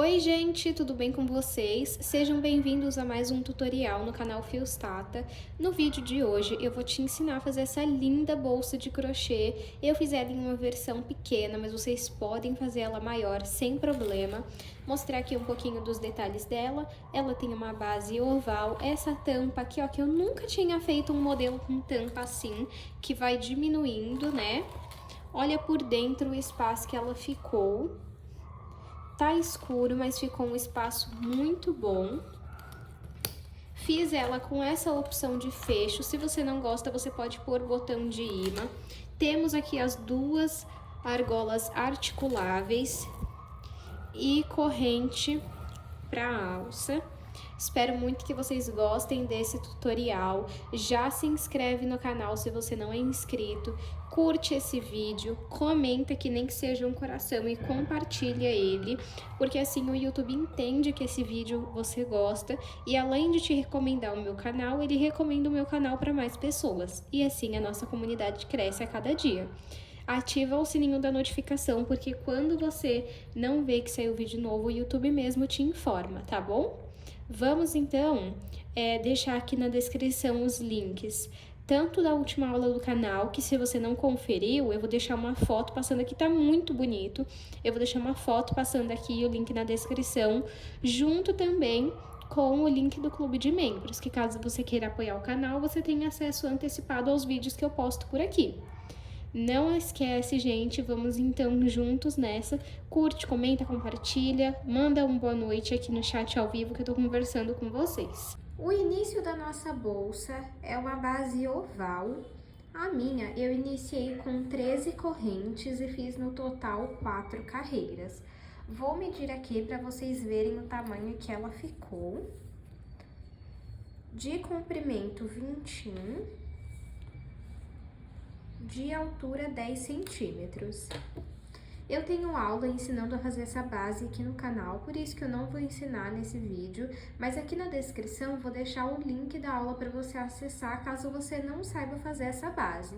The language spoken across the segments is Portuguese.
Oi gente, tudo bem com vocês? Sejam bem-vindos a mais um tutorial no canal Fios Tata. No vídeo de hoje eu vou te ensinar a fazer essa linda bolsa de crochê. Eu fiz ela em uma versão pequena, mas vocês podem fazer ela maior sem problema. Mostrar aqui um pouquinho dos detalhes dela. Ela tem uma base oval, essa tampa aqui ó, que eu nunca tinha feito um modelo com tampa assim, que vai diminuindo, né? Olha por dentro o espaço que ela ficou. Tá escuro, mas ficou um espaço muito bom. Fiz ela com essa opção de fecho. Se você não gosta, você pode pôr botão de imã. Temos aqui as duas argolas articuláveis e corrente para alça. Espero muito que vocês gostem desse tutorial. Já se inscreve no canal se você não é inscrito. Curte esse vídeo, comenta que nem que seja um coração e compartilha ele, porque assim o YouTube entende que esse vídeo você gosta e além de te recomendar o meu canal, ele recomenda o meu canal para mais pessoas. E assim a nossa comunidade cresce a cada dia. Ativa o sininho da notificação, porque quando você não vê que saiu vídeo novo, o YouTube mesmo te informa, tá bom? Vamos então deixar aqui na descrição os links, tanto da última aula do canal, que se você não conferiu, eu vou deixar uma foto passando aqui, tá muito bonito. Eu vou deixar uma foto passando aqui, o link na descrição, junto também com o link do clube de membros, que caso você queira apoiar o canal, você tem acesso antecipado aos vídeos que eu posto por aqui. Não esquece, gente, vamos então juntos nessa. Curte, comenta, compartilha, manda uma boa noite aqui no chat ao vivo que eu tô conversando com vocês. O início da nossa bolsa é uma base oval. A minha eu iniciei com 13 correntes e fiz no total 4 carreiras. Vou medir aqui para vocês verem o tamanho que ela ficou. De comprimento 21. De altura 10 centímetros. Eu tenho aula ensinando a fazer essa base aqui no canal, por isso que eu não vou ensinar nesse vídeo, mas aqui na descrição vou deixar o link da aula para você acessar caso você não saiba fazer essa base.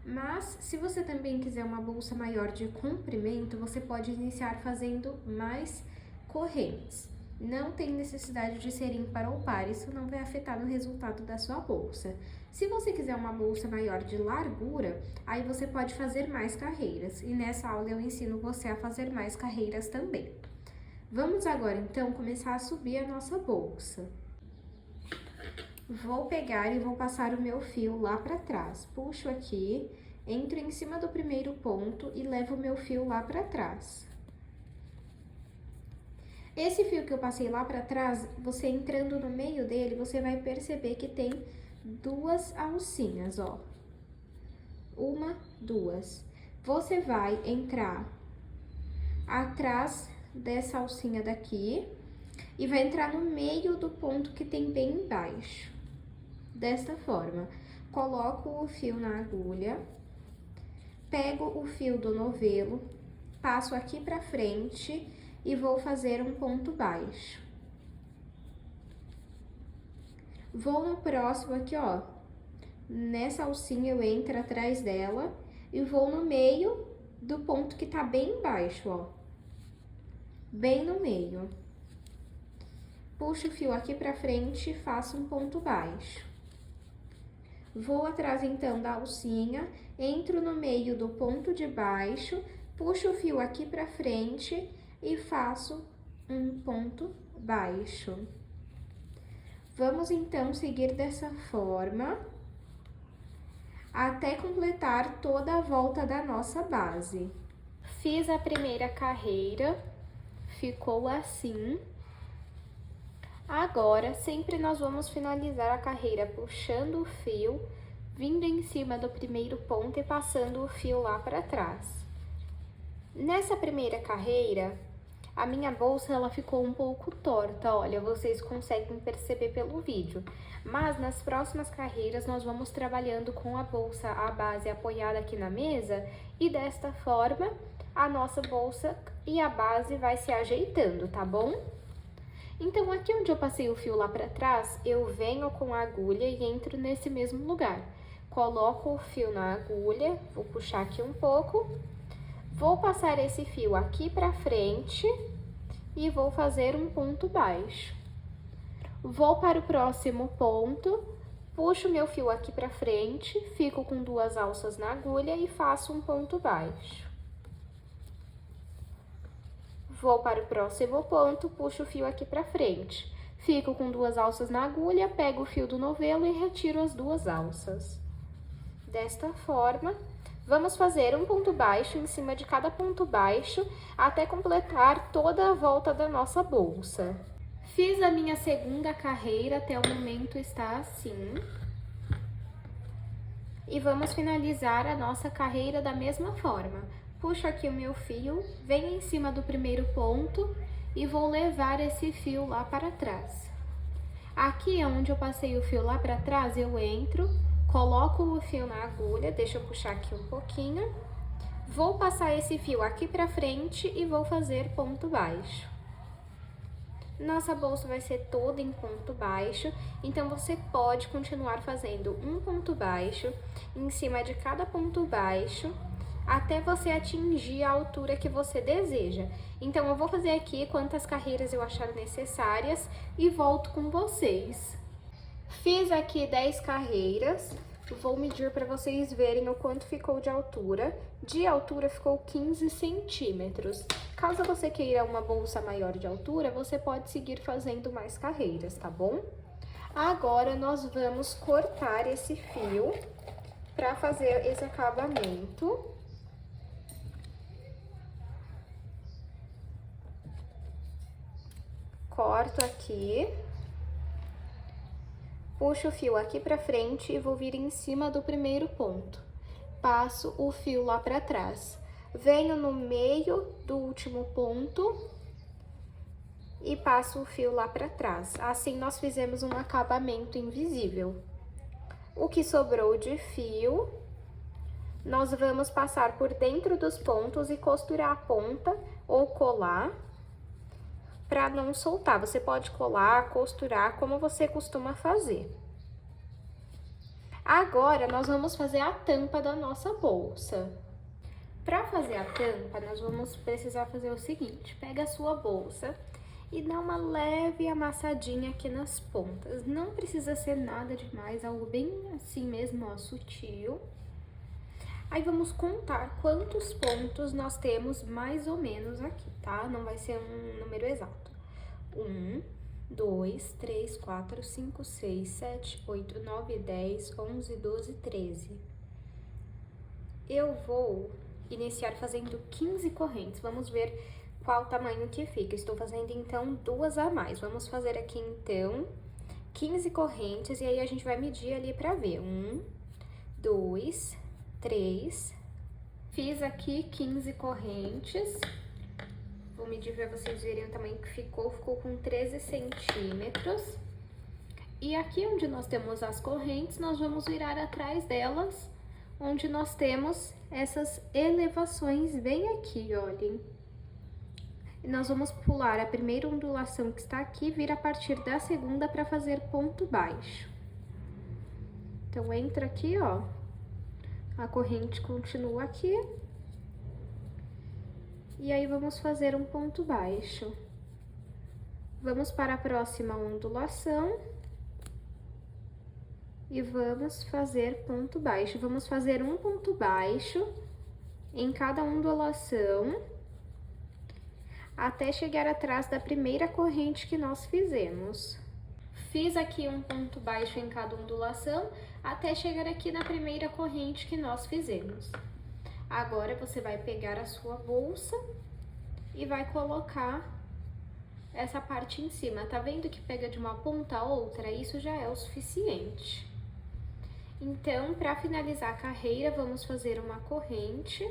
Mas se você também quiser uma bolsa maior de comprimento, você pode iniciar fazendo mais correntes. Não tem necessidade de ser ímpar ou par, isso não vai afetar no resultado da sua bolsa. Se você quiser uma bolsa maior de largura, aí você pode fazer mais carreiras, e nessa aula eu ensino você a fazer mais carreiras também. Vamos agora então começar a subir a nossa bolsa. Vou pegar e vou passar o meu fio lá para trás, puxo aqui, entro em cima do primeiro ponto e levo o meu fio lá para trás. Esse fio que eu passei lá para trás, você entrando no meio dele, você vai perceber que tem duas alcinhas, ó. Uma, duas. Você vai entrar atrás dessa alcinha daqui e vai entrar no meio do ponto que tem bem embaixo. Desta forma, coloco o fio na agulha, pego o fio do novelo, passo aqui pra frente e vou fazer um ponto baixo. Vou no próximo aqui, ó, nessa alcinha eu entro atrás dela e vou no meio do ponto que tá bem embaixo, ó, bem no meio. Puxo o fio aqui pra frente e faço um ponto baixo. Vou atrás então da alcinha, entro no meio do ponto de baixo, puxo o fio aqui pra frente e faço um ponto baixo. Vamos então seguir dessa forma até completar toda a volta da nossa base. Fiz a primeira carreira, ficou assim. Agora, sempre nós vamos finalizar a carreira puxando o fio, vindo em cima do primeiro ponto e passando o fio lá para trás. Nessa primeira carreira, a minha bolsa ela ficou um pouco torta, olha, vocês conseguem perceber pelo vídeo. Mas nas próximas carreiras nós vamos trabalhando com a bolsa, a base apoiada aqui na mesa e desta forma a nossa bolsa e a base vai se ajeitando, tá bom? Então aqui onde eu passei o fio lá para trás, eu venho com a agulha e entro nesse mesmo lugar. Coloco o fio na agulha, vou puxar aqui um pouco. Vou passar esse fio aqui pra frente e vou fazer um ponto baixo. Vou para o próximo ponto, puxo meu fio aqui pra frente, fico com 2 alças na agulha e faço um ponto baixo. Vou para o próximo ponto, puxo o fio aqui pra frente, fico com 2 alças na agulha, pego o fio do novelo e retiro as 2 alças. Desta forma, vamos fazer um ponto baixo em cima de cada ponto baixo até completar toda a volta da nossa bolsa. Fiz a minha segunda carreira, até o momento está assim. E vamos finalizar a nossa carreira da mesma forma. Puxo aqui o meu fio, venho em cima do primeiro ponto e vou levar esse fio lá para trás. Aqui onde eu passei o fio lá para trás, eu entro, coloco o fio na agulha, deixa eu puxar aqui um pouquinho. Vou passar esse fio aqui para frente e vou fazer ponto baixo. Nossa bolsa vai ser toda em ponto baixo, então você pode continuar fazendo um ponto baixo em cima de cada ponto baixo até você atingir a altura que você deseja. Então, eu vou fazer aqui quantas carreiras eu achar necessárias e volto com vocês. Fiz aqui 10 carreiras, vou medir para vocês verem o quanto ficou de altura. De altura ficou 15 centímetros. Caso você queira uma bolsa maior de altura, você pode seguir fazendo mais carreiras, tá bom? Agora, nós vamos cortar esse fio para fazer esse acabamento. Corto aqui. Puxo o fio aqui pra frente e vou vir em cima do primeiro ponto. Passo o fio lá pra trás. Venho no meio do último ponto e passo o fio lá pra trás. Assim, nós fizemos um acabamento invisível. O que sobrou de fio, nós vamos passar por dentro dos pontos e costurar a ponta ou colar para não soltar. Você pode colar, costurar, como você costuma fazer. Agora, nós vamos fazer a tampa da nossa bolsa. Para fazer a tampa, nós vamos precisar fazer o seguinte: pega a sua bolsa e dá uma leve amassadinha aqui nas pontas. Não precisa ser nada demais, algo bem assim mesmo, ó, sutil. Aí, vamos contar quantos pontos nós temos mais ou menos aqui, tá? Não vai ser um número exato. 1, 2, 3, 4, 5, 6, 7, 8, 9, 10, 11, 12, 13. Eu vou iniciar fazendo 15 correntes. Vamos ver qual tamanho que fica. Estou fazendo, então, 2 a mais. Vamos fazer aqui, então, 15 correntes. E aí, a gente vai medir ali pra ver. 1, 2, 3. Fiz aqui 15 correntes. Vou medir para vocês verem o tamanho que ficou. Ficou com 13 centímetros. E aqui onde nós temos as correntes, nós vamos virar atrás delas, onde nós temos essas elevações bem aqui, olhem. E nós vamos pular a primeira ondulação que está aqui, vir a partir da segunda para fazer ponto baixo. Então, entra aqui, ó. A corrente continua aqui. E aí, vamos fazer um ponto baixo. Vamos para a próxima ondulação. E vamos fazer ponto baixo. Vamos fazer um ponto baixo em cada ondulação, até chegar atrás da primeira corrente que nós fizemos. Fiz aqui um ponto baixo em cada ondulação, até chegar aqui na primeira corrente que nós fizemos. Agora, você vai pegar a sua bolsa e vai colocar essa parte em cima. Tá vendo que pega de uma ponta a outra? Isso já é o suficiente. Então, para finalizar a carreira, vamos fazer uma corrente.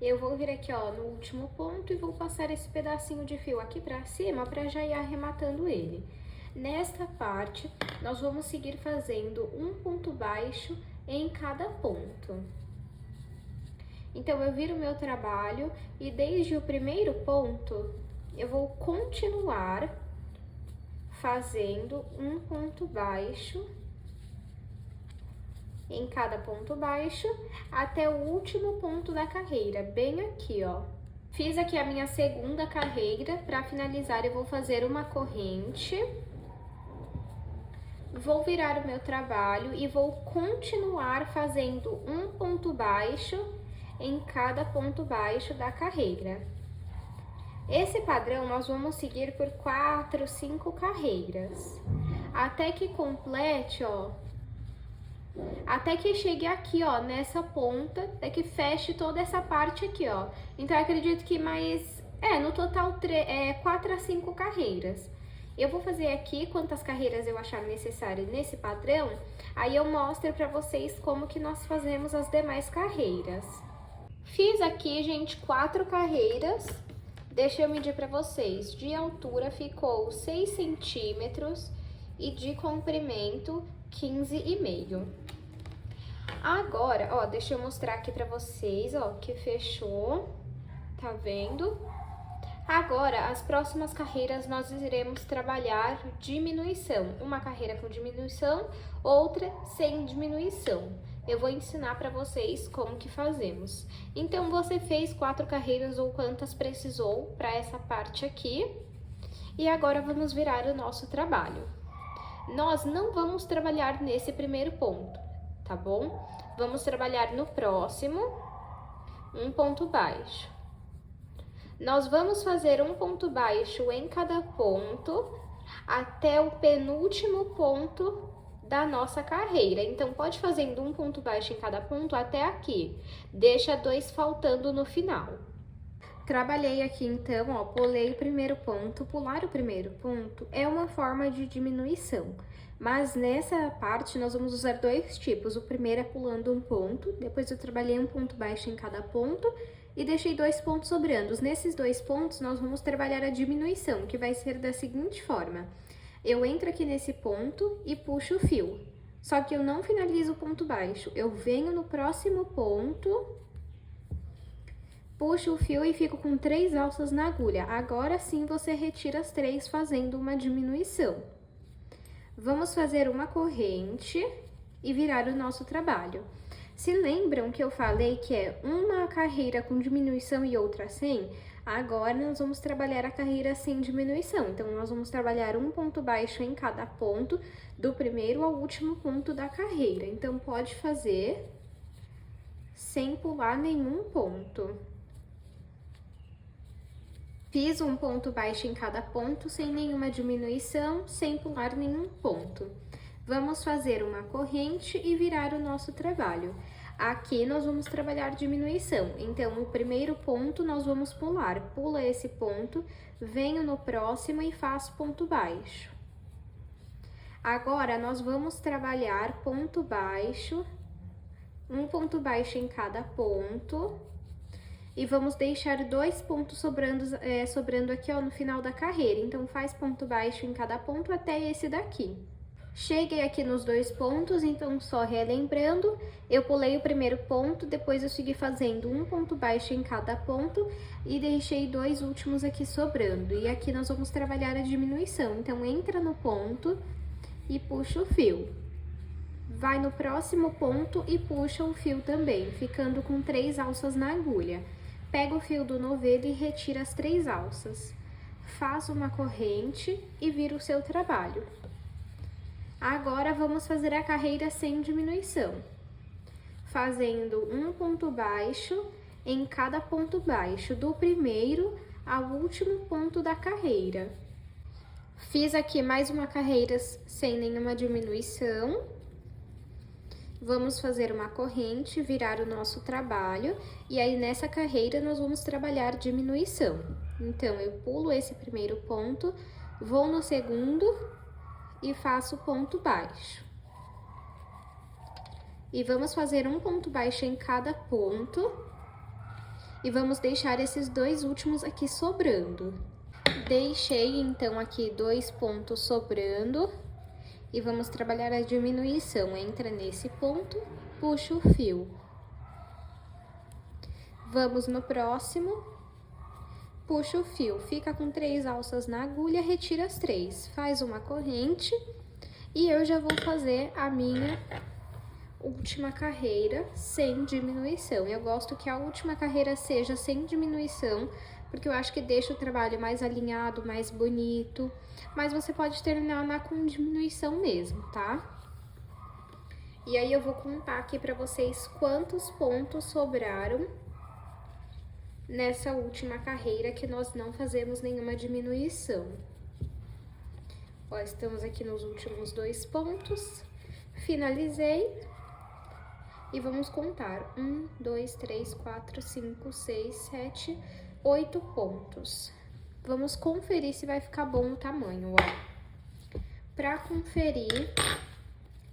Eu vou vir aqui, ó, no último ponto e vou passar esse pedacinho de fio aqui pra cima para já ir arrematando ele. Nesta parte, nós vamos seguir fazendo um ponto baixo em cada ponto. Então, eu viro o meu trabalho e desde o primeiro ponto, eu vou continuar fazendo um ponto baixo em cada ponto baixo, até o último ponto da carreira, bem aqui, ó. Fiz aqui a minha segunda carreira. Para finalizar, eu vou fazer uma corrente. Vou virar o meu trabalho e vou continuar fazendo um ponto baixo em cada ponto baixo da carreira. Esse padrão nós vamos seguir por 4, 5 carreiras, até que complete, ó, até que chegue aqui, ó, nessa ponta, até que feche toda essa parte aqui, ó. Então, eu acredito que no total, 4 a 5 carreiras. Eu vou fazer aqui quantas carreiras eu achar necessário nesse padrão, aí eu mostro pra vocês como que nós fazemos as demais carreiras. Fiz aqui, gente, 4 carreiras. Deixa eu medir pra vocês. De altura ficou 6 centímetros e de comprimento 15,5. Agora, ó, deixa eu mostrar aqui pra vocês, ó, que fechou, tá vendo? Agora, as próximas carreiras nós iremos trabalhar diminuição. Uma carreira com diminuição, outra sem diminuição. Eu vou ensinar pra vocês como que fazemos. Então, você fez 4 carreiras ou quantas precisou pra essa parte aqui. E agora, vamos virar o nosso trabalho. Nós não vamos trabalhar nesse primeiro ponto, tá bom? Vamos trabalhar no próximo, um ponto baixo. Nós vamos fazer um ponto baixo em cada ponto, até o penúltimo ponto da nossa carreira. Então, pode fazendo um ponto baixo em cada ponto até aqui. Deixa 2 faltando no final. Trabalhei aqui, então, ó, pulei o primeiro ponto. Pular o primeiro ponto é uma forma de diminuição. Mas nessa parte, nós vamos usar 2 tipos. O primeiro é pulando um ponto, depois eu trabalhei um ponto baixo em cada ponto e deixei 2 pontos sobrando. Nesses 2 pontos, nós vamos trabalhar a diminuição, que vai ser da seguinte forma. Eu entro aqui nesse ponto e puxo o fio. Só que eu não finalizo o ponto baixo. Eu venho no próximo ponto, puxo o fio e fico com 3 alças na agulha. Agora sim você retira as 3 fazendo uma diminuição. Vamos fazer uma corrente e virar o nosso trabalho. Se lembram que eu falei que é uma carreira com diminuição e outra sem? Agora, nós vamos trabalhar a carreira sem diminuição. Então, nós vamos trabalhar um ponto baixo em cada ponto, do primeiro ao último ponto da carreira. Então, pode fazer sem pular nenhum ponto. Fiz um ponto baixo em cada ponto, sem nenhuma diminuição, sem pular nenhum ponto. Vamos fazer uma corrente e virar o nosso trabalho. Aqui nós vamos trabalhar diminuição, então o primeiro ponto nós vamos pular. Pula esse ponto, venho no próximo e faço ponto baixo. Agora, nós vamos trabalhar ponto baixo, um ponto baixo em cada ponto. E vamos deixar 2 pontos sobrando aqui, ó, no final da carreira. Então, faz ponto baixo em cada ponto até esse daqui. Cheguei aqui nos 2 pontos, então só relembrando, eu pulei o primeiro ponto, depois eu segui fazendo um ponto baixo em cada ponto e deixei 2 últimos aqui sobrando. E aqui nós vamos trabalhar a diminuição, então entra no ponto e puxa o fio. Vai no próximo ponto e puxa o fio também, ficando com 3 alças na agulha. Pega o fio do novelo e retira as 3 alças. Faz uma corrente e vira o seu trabalho. Agora, vamos fazer a carreira sem diminuição, fazendo um ponto baixo em cada ponto baixo, do primeiro ao último ponto da carreira. Fiz aqui mais uma carreira sem nenhuma diminuição. Vamos fazer uma corrente, virar o nosso trabalho, e aí nessa carreira nós vamos trabalhar diminuição. Então, eu pulo esse primeiro ponto, vou no segundo e faço ponto baixo. E vamos fazer um ponto baixo em cada ponto e vamos deixar esses 2 últimos aqui sobrando. Deixei então aqui 2 pontos sobrando e vamos trabalhar a diminuição. Entra nesse ponto, puxa o fio. Vamos no próximo, puxa o fio, fica com 3 alças na agulha, retira as 3, faz uma corrente e eu já vou fazer última carreira sem diminuição. Eu gosto que a última carreira seja sem diminuição, porque eu acho que deixa o trabalho mais alinhado, mais bonito, mas você pode terminar com diminuição mesmo, tá? E aí eu vou contar aqui pra vocês quantos pontos sobraram nessa última carreira que nós não fazemos nenhuma diminuição. Ó, estamos aqui nos últimos 2 pontos, finalizei e vamos contar 1, 2, 3, 4, 5, 6, 7, 8 pontos. Vamos conferir se vai ficar bom o tamanho, ó. Pra conferir,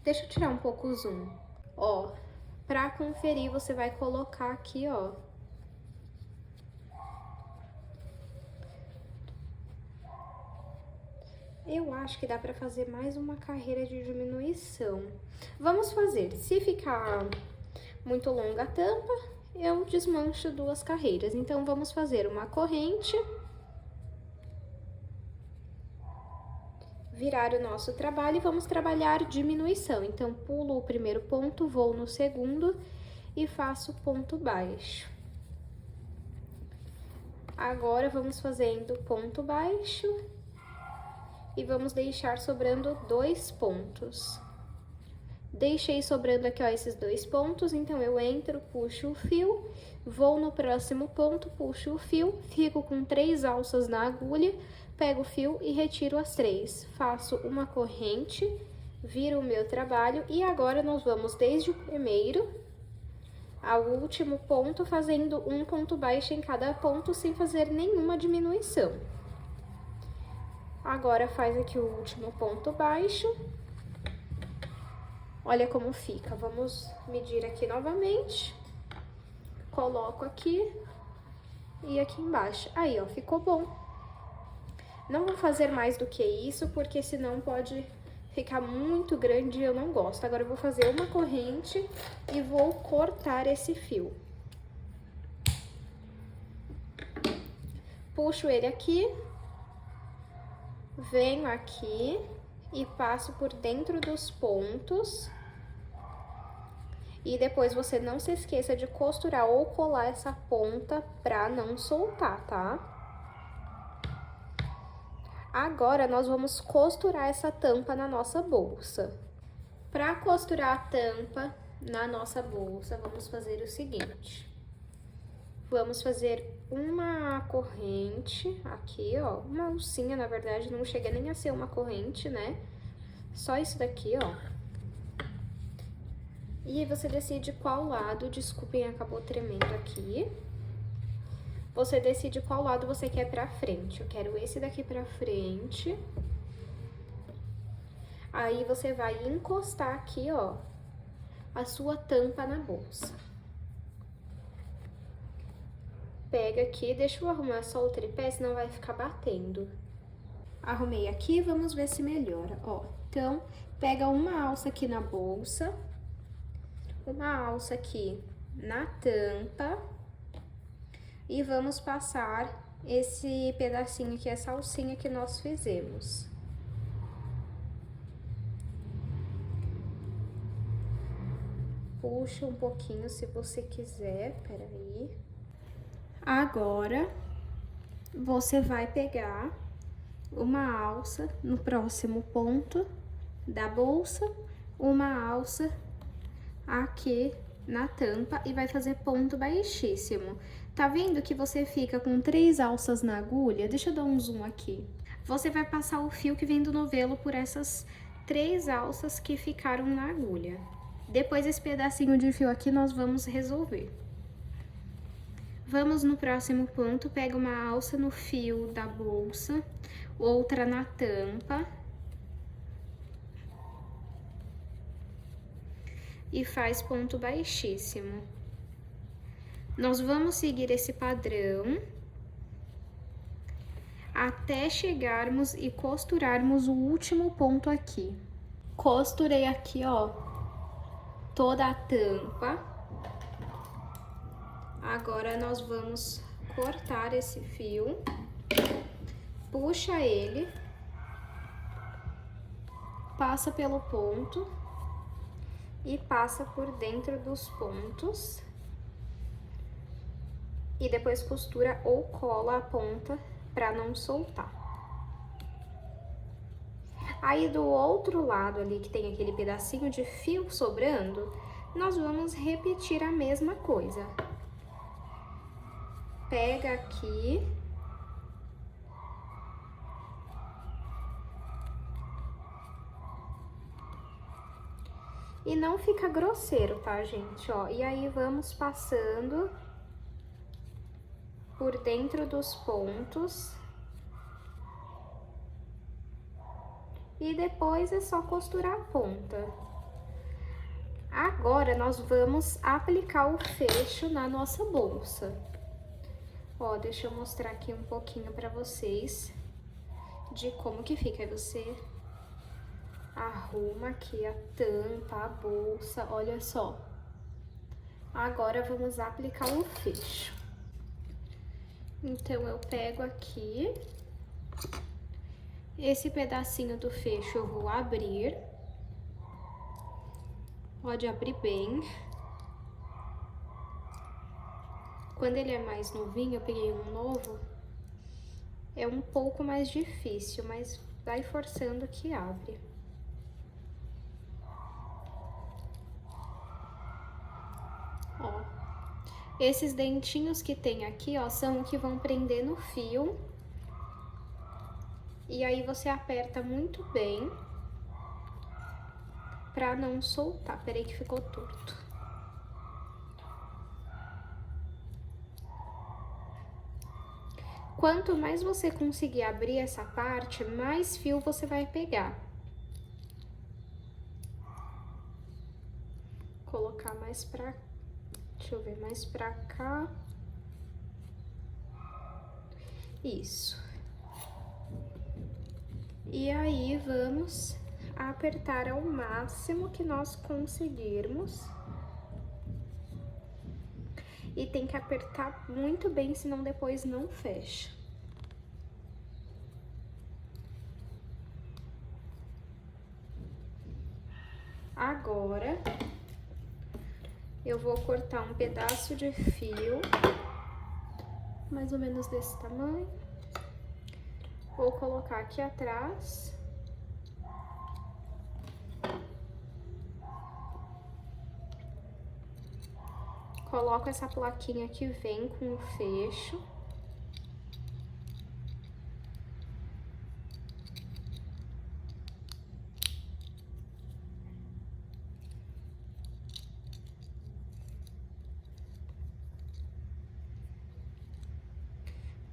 deixa eu tirar um pouco o zoom. Ó, pra conferir você vai colocar aqui, ó. Eu acho que dá pra fazer mais uma carreira de diminuição. Vamos fazer. Se ficar muito longa a tampa, eu desmancho 2 carreiras. Então, vamos fazer uma corrente, virar o nosso trabalho e vamos trabalhar diminuição. Então, pulo o primeiro ponto, vou no segundo e faço ponto baixo. Agora, vamos fazendo ponto baixo e vamos deixar sobrando 2 pontos. Deixei sobrando aqui, ó, esses 2 pontos, então eu entro, puxo o fio, vou no próximo ponto, puxo o fio, fico com 3 alças na agulha, pego o fio e retiro as 3. Faço uma corrente, viro o meu trabalho e agora nós vamos desde o primeiro ao último ponto, fazendo um ponto baixo em cada ponto, sem fazer nenhuma diminuição. Agora, faz aqui o último ponto baixo. Olha como fica. Vamos medir aqui novamente. Coloco aqui e aqui embaixo. Aí, ó, ficou bom. Não vou fazer mais do que isso, porque senão pode ficar muito grande e eu não gosto. Agora, eu vou fazer uma corrente e vou cortar esse fio. Puxo ele aqui. Venho aqui e passo por dentro dos pontos. E depois você não se esqueça de costurar ou colar essa ponta pra não soltar, tá? Agora, nós vamos costurar essa tampa na nossa bolsa. Pra costurar a tampa na nossa bolsa, vamos fazer o seguinte. Vamos fazer uma corrente aqui, ó, uma alcinha, na verdade, não chega nem a ser uma corrente, né? Só isso daqui, ó. E aí você decide qual lado, desculpem, acabou tremendo aqui. Você decide qual lado você quer pra frente. Eu quero esse daqui pra frente. Aí você vai encostar aqui, ó, a sua tampa na bolsa. Pega aqui, deixa eu arrumar só o tripé, senão vai ficar batendo. Arrumei aqui, vamos ver se melhora, ó. Então, pega uma alça aqui na bolsa, uma alça aqui na tampa e vamos passar esse pedacinho aqui, essa alcinha que nós fizemos. Puxa um pouquinho se você quiser, peraí. Agora, você vai pegar uma alça no próximo ponto da bolsa, uma alça aqui na tampa e vai fazer ponto baixíssimo. Tá vendo que você fica com 3 alças na agulha? Deixa eu dar um zoom aqui. Você vai passar o fio que vem do novelo por essas 3 alças que ficaram na agulha. Depois, esse pedacinho de fio aqui nós vamos resolver. Vamos no próximo ponto, pega uma alça no fio da bolsa, outra na tampa. E faz ponto baixíssimo. Nós vamos seguir esse padrão até chegarmos e costurarmos o último ponto aqui. Costurei aqui, ó, toda a tampa. Agora, nós vamos cortar esse fio, puxa ele, passa pelo ponto, e passa por dentro dos pontos. E depois costura ou cola a ponta pra não soltar. Aí do outro lado ali, que tem aquele pedacinho de fio sobrando, nós vamos repetir a mesma coisa. Pega aqui. E não fica grosseiro, tá, gente? Ó, e aí vamos passando por dentro dos pontos. E depois é só costurar a ponta. Agora, nós vamos aplicar o fecho na nossa bolsa. Ó, deixa eu mostrar aqui um pouquinho pra vocês de como que fica. Aí você arruma aqui a tampa, a bolsa, olha só. Agora, vamos aplicar o fecho. Então, eu pego aqui, esse pedacinho do fecho eu vou abrir. Pode abrir bem. Quando ele é mais novinho, eu peguei um novo, é um pouco mais difícil, mas vai forçando que abre. Ó, esses dentinhos que tem aqui, ó, são o que vão prender no fio. E aí você aperta muito bem pra não soltar. Peraí que ficou torto. Quanto mais você conseguir abrir essa parte, mais fio você vai pegar. Colocar mais pra... Deixa eu ver, mais pra cá. Isso. E aí, vamos apertar ao máximo que nós conseguirmos. E tem que apertar muito bem, senão depois não fecha. Agora, eu vou cortar um pedaço de fio, mais ou menos desse tamanho. Vou colocar aqui atrás. Coloco essa plaquinha que vem com o fecho.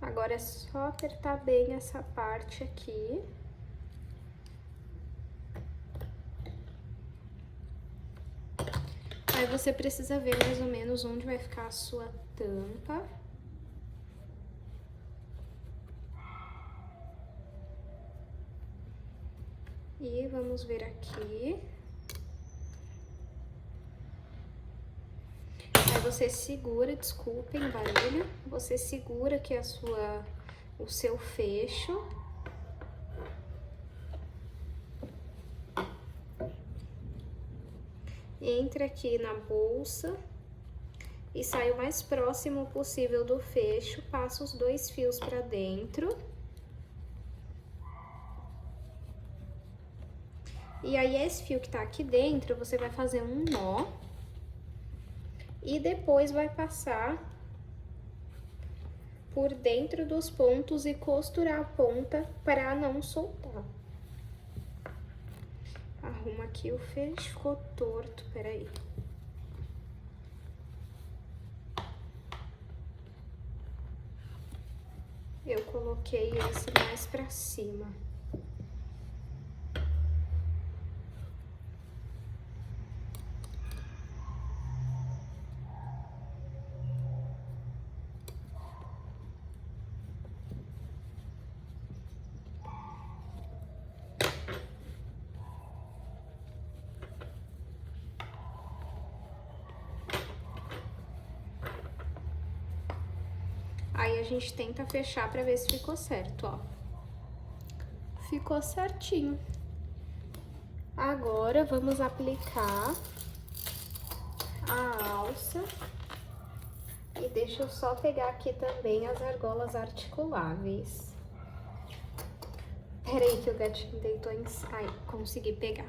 Agora é só apertar bem essa parte aqui. Aí você precisa ver mais ou menos onde vai ficar a sua tampa. E vamos ver aqui. Aí você segura, desculpem o barulho, você segura aqui o seu fecho. Entra aqui na bolsa e sai o mais próximo possível do fecho, passa os 2 fios pra dentro. E aí, esse fio que tá aqui dentro, você vai fazer um nó. E depois vai passar por dentro dos pontos e costurar a ponta para não soltar. Arruma aqui o fecho, ficou torto, peraí. Eu coloquei esse mais pra cima. Aí a gente tenta fechar pra ver se ficou certo, ó. Ficou certinho. Agora, vamos aplicar a alça. E deixa eu só pegar aqui também as argolas articuláveis. Peraí que o gatinho deitou em... Ai, consegui pegar.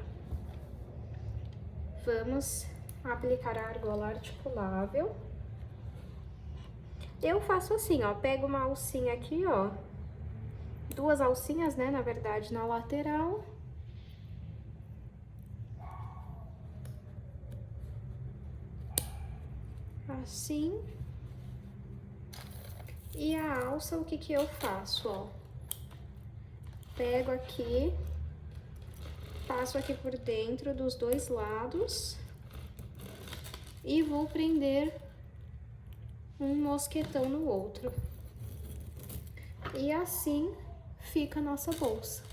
Vamos aplicar a argola articulável. Eu faço assim, ó, pego uma alcinha aqui, ó. Duas alcinhas, né, na verdade, na lateral. Assim. E a alça, o que que eu faço, ó? Pego aqui, passo aqui por dentro dos dois lados e vou prender um mosquetão no outro. E assim fica a nossa bolsa.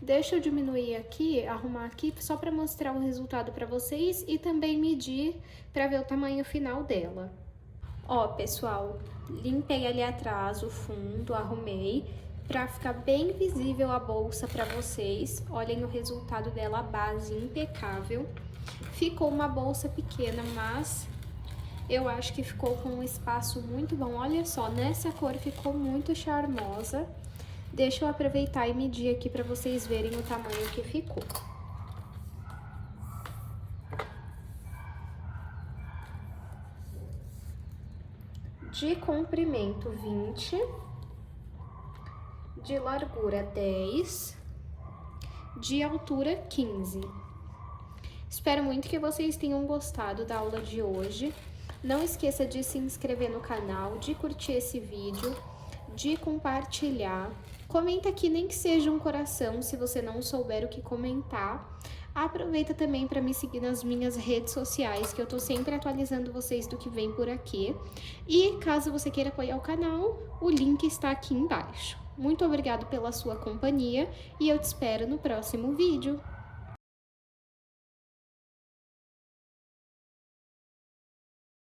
Deixa eu diminuir aqui, arrumar aqui, só para mostrar o resultado para vocês e também medir para ver o tamanho final dela. Ó, pessoal, limpei ali atrás o fundo, arrumei para ficar bem visível a bolsa para vocês. Olhem o resultado dela, a base impecável. Ficou uma bolsa pequena, mas eu acho que ficou com um espaço muito bom. Olha só, nessa cor ficou muito charmosa. Deixa eu aproveitar e medir aqui para vocês verem o tamanho que ficou. De comprimento 20, de largura 10, de altura 15. Espero muito que vocês tenham gostado da aula de hoje. Não esqueça de se inscrever no canal, de curtir esse vídeo, de compartilhar. Comenta aqui, nem que seja um coração, se você não souber o que comentar. Aproveita também para me seguir nas minhas redes sociais, que eu tô sempre atualizando vocês do que vem por aqui. E caso você queira apoiar o canal, o link está aqui embaixo. Muito obrigado pela sua companhia e eu te espero no próximo vídeo.